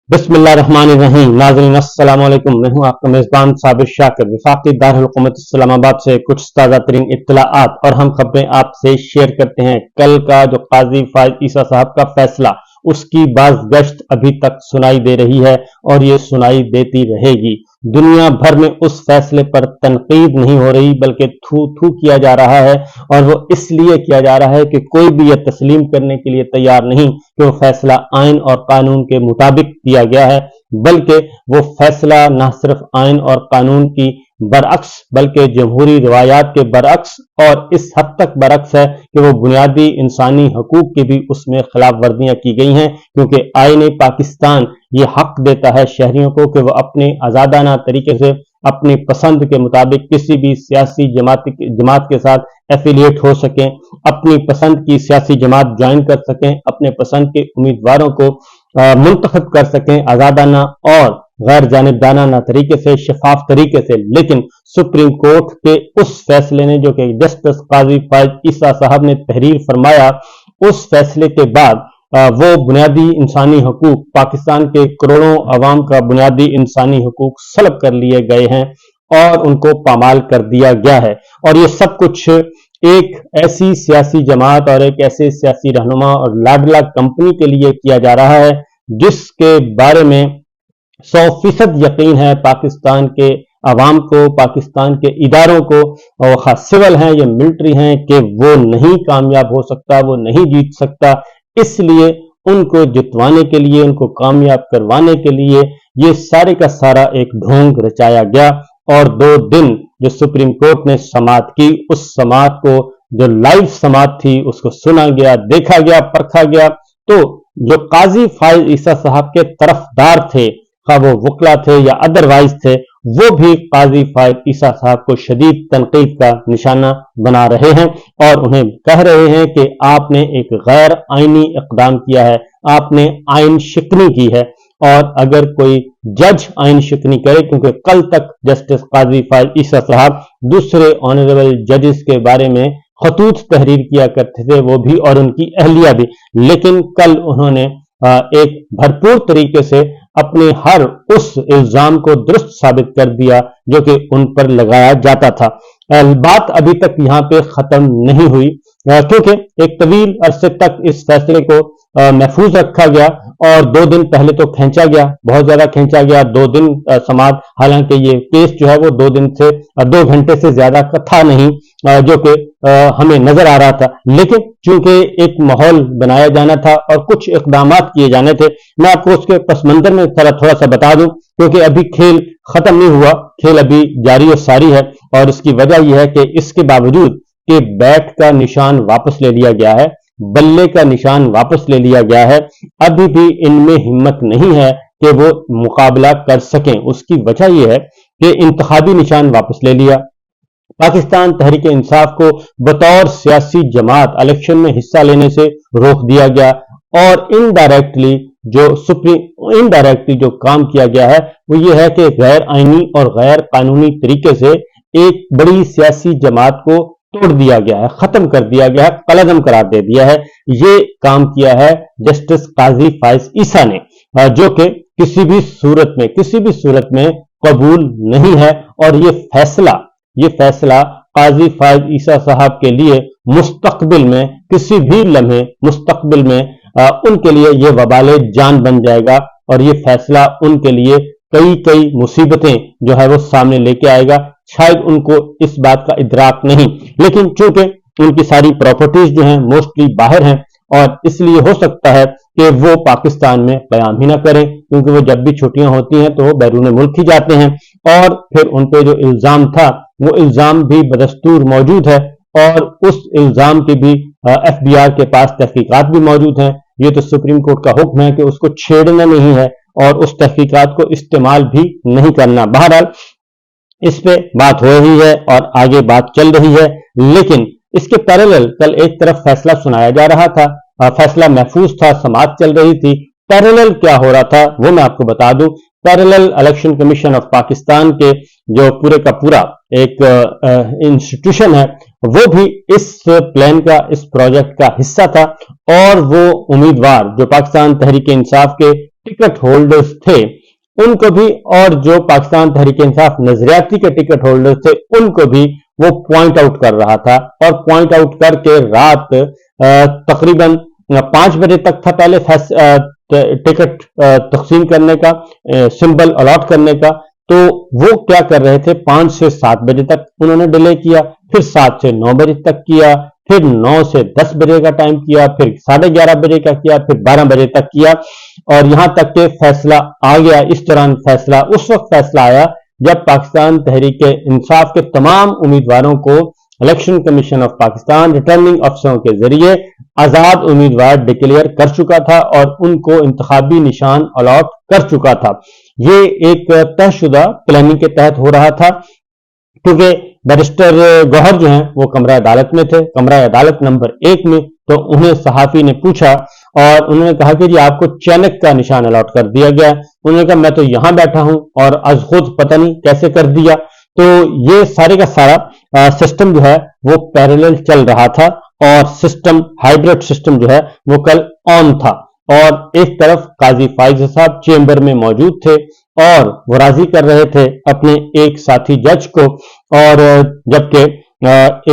बिस्मिल्लाहिर्रहमानिर्रहीम। नाज़रीन अस्सलाम वालेकुम। मैं हूं आपका मेजबान साबिर शाकिर। वफाकी दारुल-हुकूमत इस्लामाबाद से कुछ ताज़ा तरीन इत्तलाआत और हम खबरें आपसे शेयर करते हैं। कल का जो काजी फाइज ईसा साहब का फैसला, उसकी बाज़गश्त अभी तक सुनाई दे रही है और ये सुनाई देती रहेगी। दुनिया भर में उस फैसले पर तनकीद नहीं हो रही, बल्कि थू थू किया जा रहा है, और वो इसलिए किया जा रहा है कि कोई भी ये तस्लीम करने के लिए तैयार नहीं कि वो फैसला आइन और कानून के मुताबिक किया गया है, बल्कि वो फैसला न सिर्फ आइन और कानून की बरअक्स बल्कि जमहूरी रिवायात के बरअक्स, और इस हद तक बरअक्स है कि वो बुनियादी इंसानी हकूक की भी उसमें खिलाफ वर्जियां की गई हैं, क्योंकि आईन पाकिस्तान ये हक देता है शहरियों को कि वो अपने आज़ादाना तरीके से अपनी पसंद के मुताबिक किसी भी सियासी जमात के साथ एफिलिएट हो सकें, अपनी पसंद की सियासी जमात ज्वाइन कर सकें, अपने पसंद के उम्मीदवारों को मुंतखब कर सकें आज़ादाना और गैर जानिबदाना तरीके से, शफाफ तरीके से। लेकिन सुप्रीम कोर्ट के उस फैसले ने, जो कि जस्टिस काजी फाइज ईसा साहब ने तहरीर फरमाया, उस फैसले के बाद वो बुनियादी इंसानी हकूक, पाकिस्तान के करोड़ों अवाम का बुनियादी इंसानी हकूक सलब कर लिए गए हैं और उनको पामाल कर दिया गया है। और ये सब कुछ एक ऐसी सियासी जमात और एक ऐसे सियासी रहनुमा और लाडला कंपनी के लिए किया जा रहा है जिसके बारे में 100% यकीन है पाकिस्तान के अवाम को, पाकिस्तान के इदारों को, और खास सिविल हैं या मिलिट्री हैं, कि वो नहीं कामयाब हो सकता, वो नहीं जीत सकता। इसलिए उनको जितवाने के लिए, उनको कामयाब करवाने के लिए ये सारे का सारा एक ढोंग रचाया गया। और 2 दिन जो सुप्रीम कोर्ट ने समाअत की, उस समाअत को, जो लाइव समाअत थी, उसको सुना गया, देखा गया, परखा गया। तो जो काजी फाइज ईसा साहब के तरफदार थे, वो वकला थे या अदरवाइज थे, वो भी काजी फाइज ईसा साहब को शदीद तनकीद का निशाना बना रहे हैं और उन्हें कह रहे हैं कि आपने एक गैर आईनी इकदाम किया है, आपने आइन शिकनी की है। और अगर कोई जज आइन शिकनी करे, क्योंकि कल तक जस्टिस काजी फाइज ईसा साहब दूसरे ऑनरेबल जजेस के बारे में खतूत तहरीर किया करते थे, वो भी और उनकी अहलिया भी, लेकिन कल उन्होंने एक भरपूर तरीके से अपने हर उस इल्जाम को दुरुस्त साबित कर दिया जो कि उन पर लगाया जाता था। बात अभी तक यहाँ पे खत्म नहीं हुई, क्योंकि एक तवील अरसे तक इस फैसले को महफूज रखा गया और 2 दिन पहले तो खींचा गया, बहुत ज्यादा खींचा गया। 2 दिन समाअत, हालांकि ये केस जो है वो 2 घंटे से ज्यादा का था नहीं, जो कि हमें नजर आ रहा था, लेकिन चूंकि एक माहौल बनाया जाना था और कुछ इकदामात किए जाने थे। मैं आपको उसके पस मंजर में थोड़ा सा बता दूं, क्योंकि अभी खेल खत्म नहीं हुआ, खेल अभी जारी और सारी है। और इसकी वजह यह है कि इसके बावजूद कि बैट का निशान वापस ले लिया गया है, बल्ले का निशान वापस ले लिया गया है, अभी भी इनमें हिम्मत नहीं है कि वो मुकाबला कर सकें। उसकी वजह यह है कि इंतखाबी निशान वापस ले लिया, पाकिस्तान तहरीक इंसाफ को बतौर सियासी जमात इलेक्शन में हिस्सा लेने से रोक दिया गया, और इनडायरेक्टली जो काम किया गया है वो ये है कि गैर आईनी और गैर कानूनी तरीके से एक बड़ी सियासी जमात को तोड़ दिया गया है, खत्म कर दिया गया है, कलअदम करार दे दिया है। ये काम किया है जस्टिस काजी फाइज ईसा ने, जो कि किसी भी सूरत में कबूल नहीं है। और ये फैसला काजी फाइज ईसा साहब के लिए मुस्तकबिल में, किसी भी लम्हे मुस्तकबिल में उनके लिए ये वबाले जान बन जाएगा, और ये फैसला उनके लिए कई मुसीबतें जो है वो सामने लेके आएगा। शायद उनको इस बात का इदराक नहीं, लेकिन चूंकि उनकी सारी प्रॉपर्टीज जो हैं मोस्टली बाहर हैं, और इसलिए हो सकता है कि वो पाकिस्तान में कयाम ही ना करें, क्योंकि वो जब भी छुट्टियां होती हैं तो वो बैरून मुल्क ही जाते हैं। और फिर उन पे जो इल्जाम था वो इल्जाम भी बदस्तूर मौजूद है, और उस इल्जाम की भी FBI के पास तहकीकात भी मौजूद हैं। ये तो सुप्रीम कोर्ट का हुक्म है कि उसको छेड़ना नहीं है और उस तहकीकात को इस्तेमाल भी नहीं करना। बहरहाल इस पे बात हो रही है और आगे बात चल रही है, लेकिन इसके पैरेलल कल एक तरफ फैसला सुनाया जा रहा था, फैसला महफूज था, समाअत चल रही थी। पैरेलल क्या हो रहा था वो मैं आपको बता दूं। Parallel election commission of Pakistan के जो पूरे का पूरा एक इंस्टीट्यूशन है, वो भी इस प्लान का, इस प्रोजेक्ट का हिस्सा था। और वो उम्मीदवार जो पाकिस्तान तहरीक इंसाफ के टिकट होल्डर्स थे उनको भी, और जो पाकिस्तान तहरीक इंसाफ नजरियाती के टिकट होल्डर्स थे उनको भी वो पॉइंट आउट कर रहा था। और पॉइंट आउट करके रात तकरीबन 5 बजे तक था पहले टिकट तकसीम करने का, सिंबल अलॉट करने का। तो वो क्या कर रहे थे, 5 से 7 बजे तक उन्होंने डिले किया, फिर 7 से 9 बजे तक किया, फिर 9 से 10 बजे का टाइम किया, फिर 11:30 बजे का किया, फिर 12 बजे तक किया, और यहां तक के फैसला आ गया। इस दौरान फैसला, उस वक्त फैसला आया जब पाकिस्तान तहरीक इंसाफ के तमाम उम्मीदवारों को election commission of Pakistan returning अफसरों के जरिए आजाद उम्मीदवार डिक्लेयर कर चुका था और उनको इंतखाबी निशान अलॉट कर चुका था। ये एक तयशुदा प्लानिंग के तहत हो रहा था, क्योंकि बैरिस्टर गौहर जो हैं वो कमरा अदालत में थे, कमरा अदालत नंबर 1 में। तो उन्हें सहाफी ने पूछा और उन्होंने कहा कि जी आपको चैनक का निशान अलॉट कर दिया गया। उन्होंने कहा मैं तो यहां बैठा हूं और आज खुद पता नहीं कैसे कर दिया। तो ये सारे का सारा सिस्टम जो है वो पैरेलल चल रहा था, और सिस्टम हाइब्रिड सिस्टम जो है वो कल ऑन था। और एक तरफ काजी फाइज साहब चेंबर में मौजूद थे और वो राजी कर रहे थे अपने एक साथी जज को, और जबकि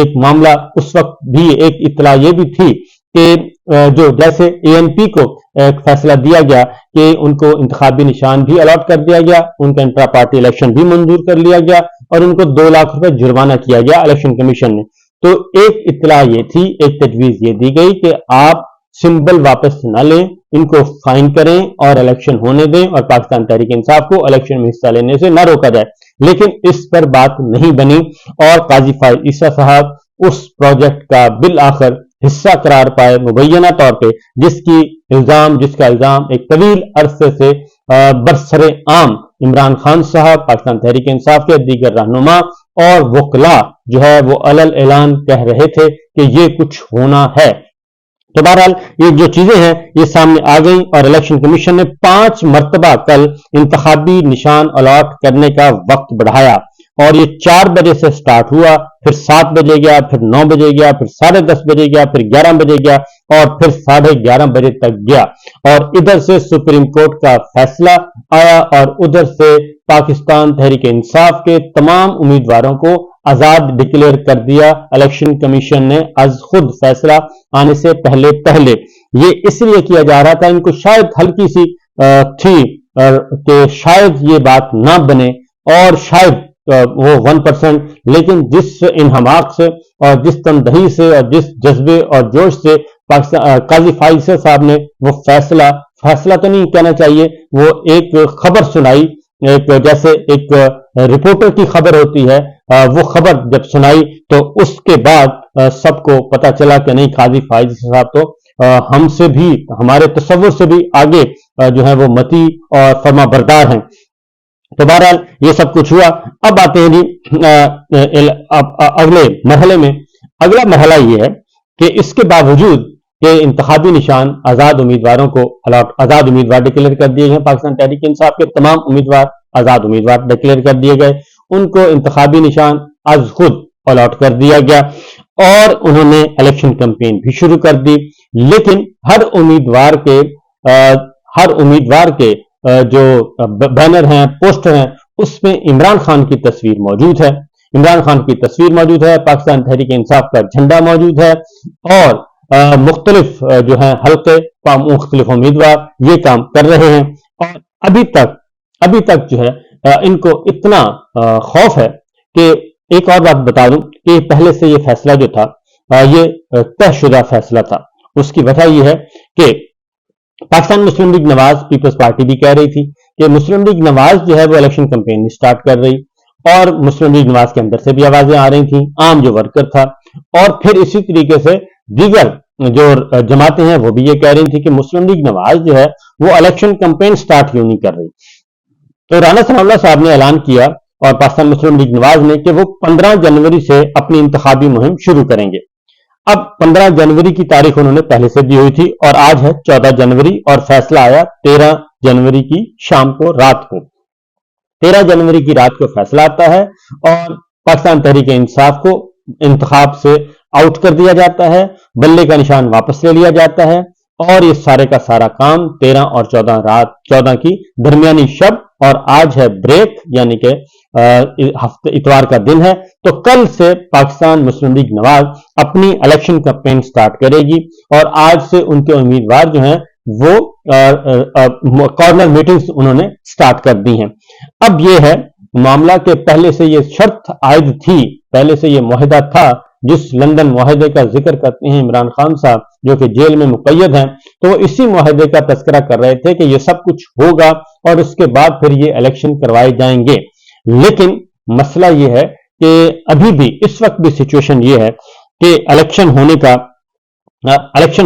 एक मामला उस वक्त भी एक इत्तला ये भी थी कि जो जैसे एएनपी को एक फैसला दिया गया कि उनको इंतखाबी निशान भी अलॉट कर दिया गया, उनका इंट्रा पार्टी इलेक्शन भी मंजूर कर लिया गया और उनको 2 लाख रुपए जुर्माना किया गया इलेक्शन कमीशन ने। तो एक इत्तला ये थी, एक तजवीज ये दी गई कि आप सिंबल वापस न लें, इनको फाइन करें और इलेक्शन होने दें और पाकिस्तान तहरीक इंसाफ को इलेक्शन में हिस्सा लेने से न रोका जाए। लेकिन इस पर बात नहीं बनी और काजी फाइज ईसा साहब उस प्रोजेक्ट का बिल आखिर हिस्सा करार पाए मुबैना तौर पे, जिसका इल्जाम एक तवील अरसे से बरसरे आम इमरान खान साहब, पाकिस्तान तहरीक इंसाफ के दीगर रहनुमा और वकला जो है वो अलल ऐलान कह रहे थे कि ये कुछ होना है। तो बहरहाल ये जो चीजें हैं ये सामने आ गई और इलेक्शन कमीशन ने 5 मरतबा कल इंतखाबी निशान अलॉट करने का वक्त बढ़ाया, और ये 4 बजे से स्टार्ट हुआ, फिर 7 बजे गया, फिर 9 बजे गया, फिर 10:30 बजे गया, फिर 11 बजे गया और फिर 11:30 बजे तक गया। और इधर से सुप्रीम कोर्ट का फैसला आया और उधर से पाकिस्तान तहरीक इंसाफ के तमाम उम्मीदवारों को आजाद डिक्लेयर कर दिया इलेक्शन कमीशन ने आज खुद फैसला आने से पहले पहले। ये इसलिए किया जा रहा था, इनको शायद हल्की सी थी कि शायद ये बात ना बने और शायद वो 1%, लेकिन जिस इनहमाक से और जिस तमदही से और जिस जज्बे और जोश से काजी फाइज साहब ने वो फैसला तो नहीं कहना चाहिए, वो एक खबर सुनाई, एक जैसे एक रिपोर्टर की खबर होती है, वो खबर जब सुनाई तो उसके बाद सबको पता चला कि नहीं, काजी फाइज साहब तो हमसे भी, हमारे तसव्वुर से भी आगे जो है वो मती और फर्मा बरदार हैं। तो बहरहाल ये सब कुछ हुआ। अब आते हैं जी अगले मरहले में। अगला मरहला ये है कि इसके बावजूद कि इंतखाबी निशान आजाद उम्मीदवारों को आजाद उम्मीदवार डिक्लेयर कर दिए गए, पाकिस्तान तहरीक इंसाफ के तमाम उम्मीदवार आजाद उम्मीदवार डिक्लेयर कर दिए गए, उनको इंतखाबी निशान आज खुद अलॉट कर दिया गया और उन्होंने इलेक्शन कैंपेन भी शुरू कर दी। लेकिन हर उम्मीदवार के जो बैनर हैं, पोस्टर हैं, उसमें इमरान खान की तस्वीर मौजूद है। इमरान खान की तस्वीर मौजूद है, पाकिस्तान तहरीक इंसाफ का झंडा मौजूद है और मुख्तलिफ जो है हल्के मुख्तलिफ उम्मीदवार ये काम कर रहे हैं। और अभी तक जो है इनको इतना खौफ है कि एक और बात बता दूं कि पहले से ये फैसला जो था ये तयशुदा फैसला था। उसकी वजह यह है कि पाकिस्तान मुस्लिम लीग नवाज पीपल्स पार्टी भी कह रही थी कि मुस्लिम लीग नवाज जो है वो इलेक्शन कैंपेन स्टार्ट कर रही, और मुस्लिम लीग नवाज के अंदर से भी आवाजें आ रही थी, आम जो वर्कर था। और फिर इसी तरीके से दीगर जो जमातें हैं वो भी ये कह रही थी कि मुस्लिम लीग नवाज जो है वो इलेक्शन कैंपेन स्टार्ट क्यों नहीं कर रही। तो राना सनाउल्लाह साहब ने ऐलान किया और पाकिस्तान मुस्लिम लीग नवाज ने कि वो 15 जनवरी से अपनी इंतखाबी मुहिम शुरू करेंगे। अब 15 जनवरी की तारीख उन्होंने पहले से दी हुई थी और आज है 14 जनवरी और फैसला आया 13 जनवरी की शाम को, रात को। 13 जनवरी की रात को फैसला आता है और पाकिस्तान तहरीक इंसाफ को इंतखाब से आउट कर दिया जाता है, बल्ले का निशान वापस ले लिया जाता है और ये सारे का सारा काम 13 और 14 की दरमियानी शब, और आज है ब्रेक, यानी कि हफ्ते इतवार का दिन है। तो कल से पाकिस्तान मुस्लिम लीग नवाज अपनी इलेक्शन कैंपेन स्टार्ट करेगी, और आज से उनके उम्मीदवार जो हैं वो कॉर्नर मीटिंग्स उन्होंने स्टार्ट कर दी हैं। अब ये है मामला के पहले से ये शर्त आयद थी, पहले से ये मुआहदा था, जिस लंदन मुआहदे का जिक्र करते हैं इमरान खान साहब जो कि जेल में मुक़य्यद हैं, तो वो इसी मुआहदे का तज़किरा कर रहे थे कि ये सब कुछ होगा और उसके बाद फिर ये इलेक्शन करवाए जाएंगे। लेकिन मसला ये है कि अभी भी इस वक्त भी सिचुएशन ये है कि इलेक्शन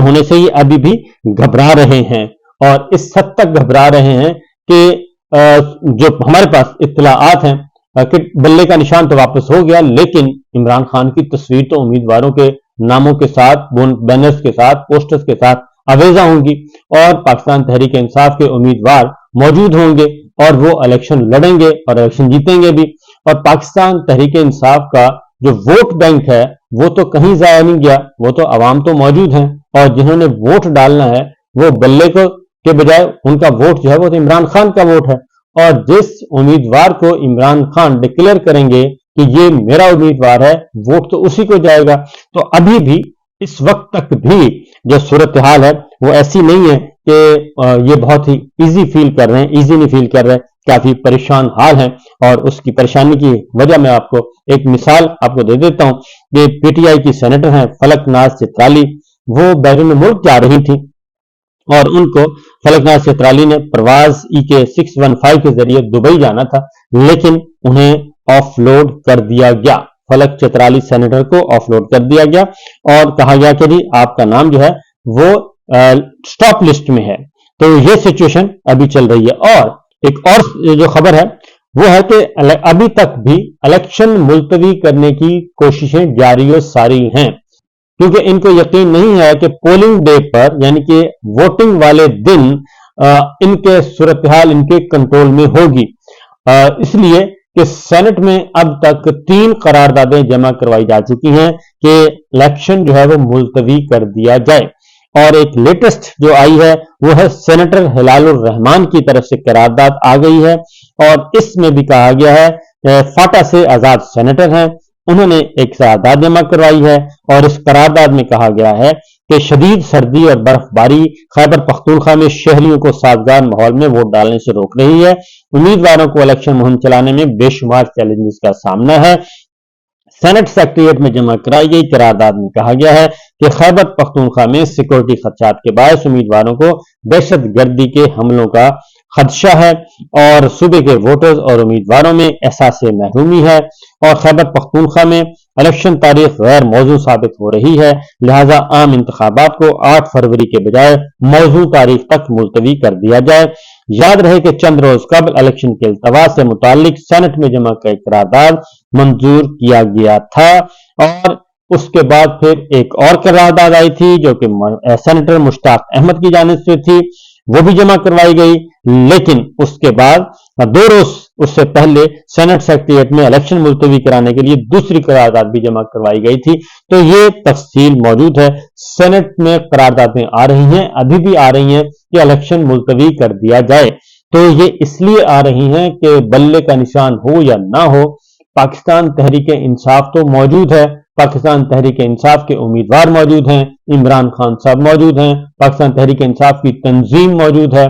होने से ये अभी भी घबरा रहे हैं, और इस हद तक घबरा रहे हैं कि जो हमारे पास इत्तलाआत हैं कि बल्ले का निशान तो वापस हो गया, लेकिन इमरान खान की तस्वीर तो उम्मीदवारों के नामों के साथ, बैनर्स के साथ, पोस्टर्स के साथ अवेजा होंगी, और पाकिस्तान तहरीक इंसाफ के उम्मीदवार मौजूद होंगे और वो इलेक्शन लड़ेंगे और इलेक्शन जीतेंगे भी। और पाकिस्तान तहरीक इंसाफ का जो वोट बैंक है वो तो कहीं जाया नहीं गया, वो तो अवाम तो मौजूद हैं, और जिन्होंने वोट डालना है वो बल्ले को के बजाय उनका वोट जो है वो तो इमरान खान का वोट है, और जिस उम्मीदवार को इमरान खान डिक्लेयर करेंगे कि ये मेरा उम्मीदवार है, वोट तो उसी को जाएगा। तो अभी भी इस वक्त तक भी जो सूरत हाल है वो ऐसी नहीं है कि ये बहुत ही इजी फील कर रहे हैं, इजी नहीं फील कर रहे हैं, काफी परेशान हाल है। और उसकी परेशानी की वजह मैं आपको एक मिसाल आपको दे देता हूं कि पीटीआई की सेनेटर हैं फलक नाज चित्राली, वो बैरून मुल्क जा रही थी और उनको फलकनाज चित्राली ने प्रवाज EK 615 के जरिए दुबई जाना था, लेकिन उन्हें ऑफलोड कर दिया गया। फलक चित्राली सेनेटर को ऑफलोड कर दिया गया और कहा गया कि जी आपका नाम जो है वो स्टॉप लिस्ट में है। तो ये सिचुएशन अभी चल रही है। और एक और जो खबर है वो है कि अभी तक भी इलेक्शन मुलतवी करने की कोशिशें जारी और सारी हैं, क्योंकि इनको यकीन नहीं है कि पोलिंग डे पर यानी कि वोटिंग वाले दिन इनके सूरत हाल इनके कंट्रोल में होगी। इसलिए कि सेनेट में अब तक 3 करारदादें जमा करवाई जा चुकी हैं कि इलेक्शन जो है वो मुलतवी कर दिया जाए। और एक लेटेस्ट जो आई है वो है सेनेटर हिलालुर रहमान की तरफ से करारदाद आ गई है, और इसमें भी कहा गया है फाटा से आजाद सेनेटर हैं, उन्होंने एक करारदाद जमा करवाई है, और इस करारदाद में कहा गया है कि शदीद सर्दी और बर्फबारी खैबर पख्तूनख्वा में शहरियों को साजगार माहौल में वोट डालने से रोक रही है। उम्मीदवारों को इलेक्शन मुहिम चलाने में बेशुमार चैलेंजेस का सामना है। सेनेट सेक्रेटरिएट में जमा कराई गई करारदाद में कहा गया है कि खैबर पख्तूनख्वा में सिक्योरिटी खदशात के बायस उम्मीदवारों को दहशत गर्दी के हमलों का खदशा है, और सूबे के वोटर्स और उम्मीदवारों में एहसास महरूमी है, और खैबर पख्तूनख्वा में इलेक्शन तारीख गैर मौजू साबित हो रही है, लिहाजा आम इंतखाबात को 8 फरवरी के बजाय मौजू तारीख तक मुलतवी कर दिया जाए। याद रहे कि चंद रोज कबल इलेक्शन के इल्तवा से मुतालिक सेनेट में जमा कई करारदाद मंजूर किया गया था, और उसके बाद फिर एक और करारदाद आई थी जो कि सेनेटर मुश्ताक अहमद की जानिब से थी, वो भी जमा करवाई गई। लेकिन उसके बाद 2 रोज उससे पहले सेनेट सेक्रेटरिएट में इलेक्शन मुलतवी कराने के लिए दूसरी करारदाद भी जमा करवाई गई थी। तो ये तफसील मौजूद है, सेनेट में करारदादें आ रही हैं, अभी भी आ रही हैं कि इलेक्शन मुलतवी कर दिया जाए। तो ये इसलिए आ रही हैं कि बल्ले का निशान हो या ना हो, पाकिस्तान तहरीक इंसाफ तो मौजूद है, पाकिस्तान तहरीक इंसाफ के उम्मीदवार मौजूद हैं, इमरान खान साहब मौजूद हैं, पाकिस्तान तहरीक इंसाफ की तंजीम मौजूद है,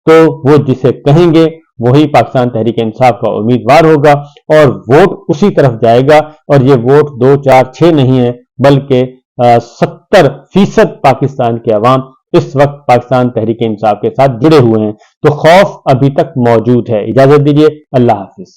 तो वो जिसे कहेंगे वही पाकिस्तान तहरीक इंसाफ का उम्मीदवार होगा और वोट उसी तरफ जाएगा। और ये वोट 2, 4, 6 नहीं है, बल्कि 70% पाकिस्तान के अवाम इस वक्त पाकिस्तान तहरीक इंसाफ के साथ जुड़े हुए हैं। तो खौफ अभी तक मौजूद है। इजाजत दीजिए, अल्लाह हाफिज।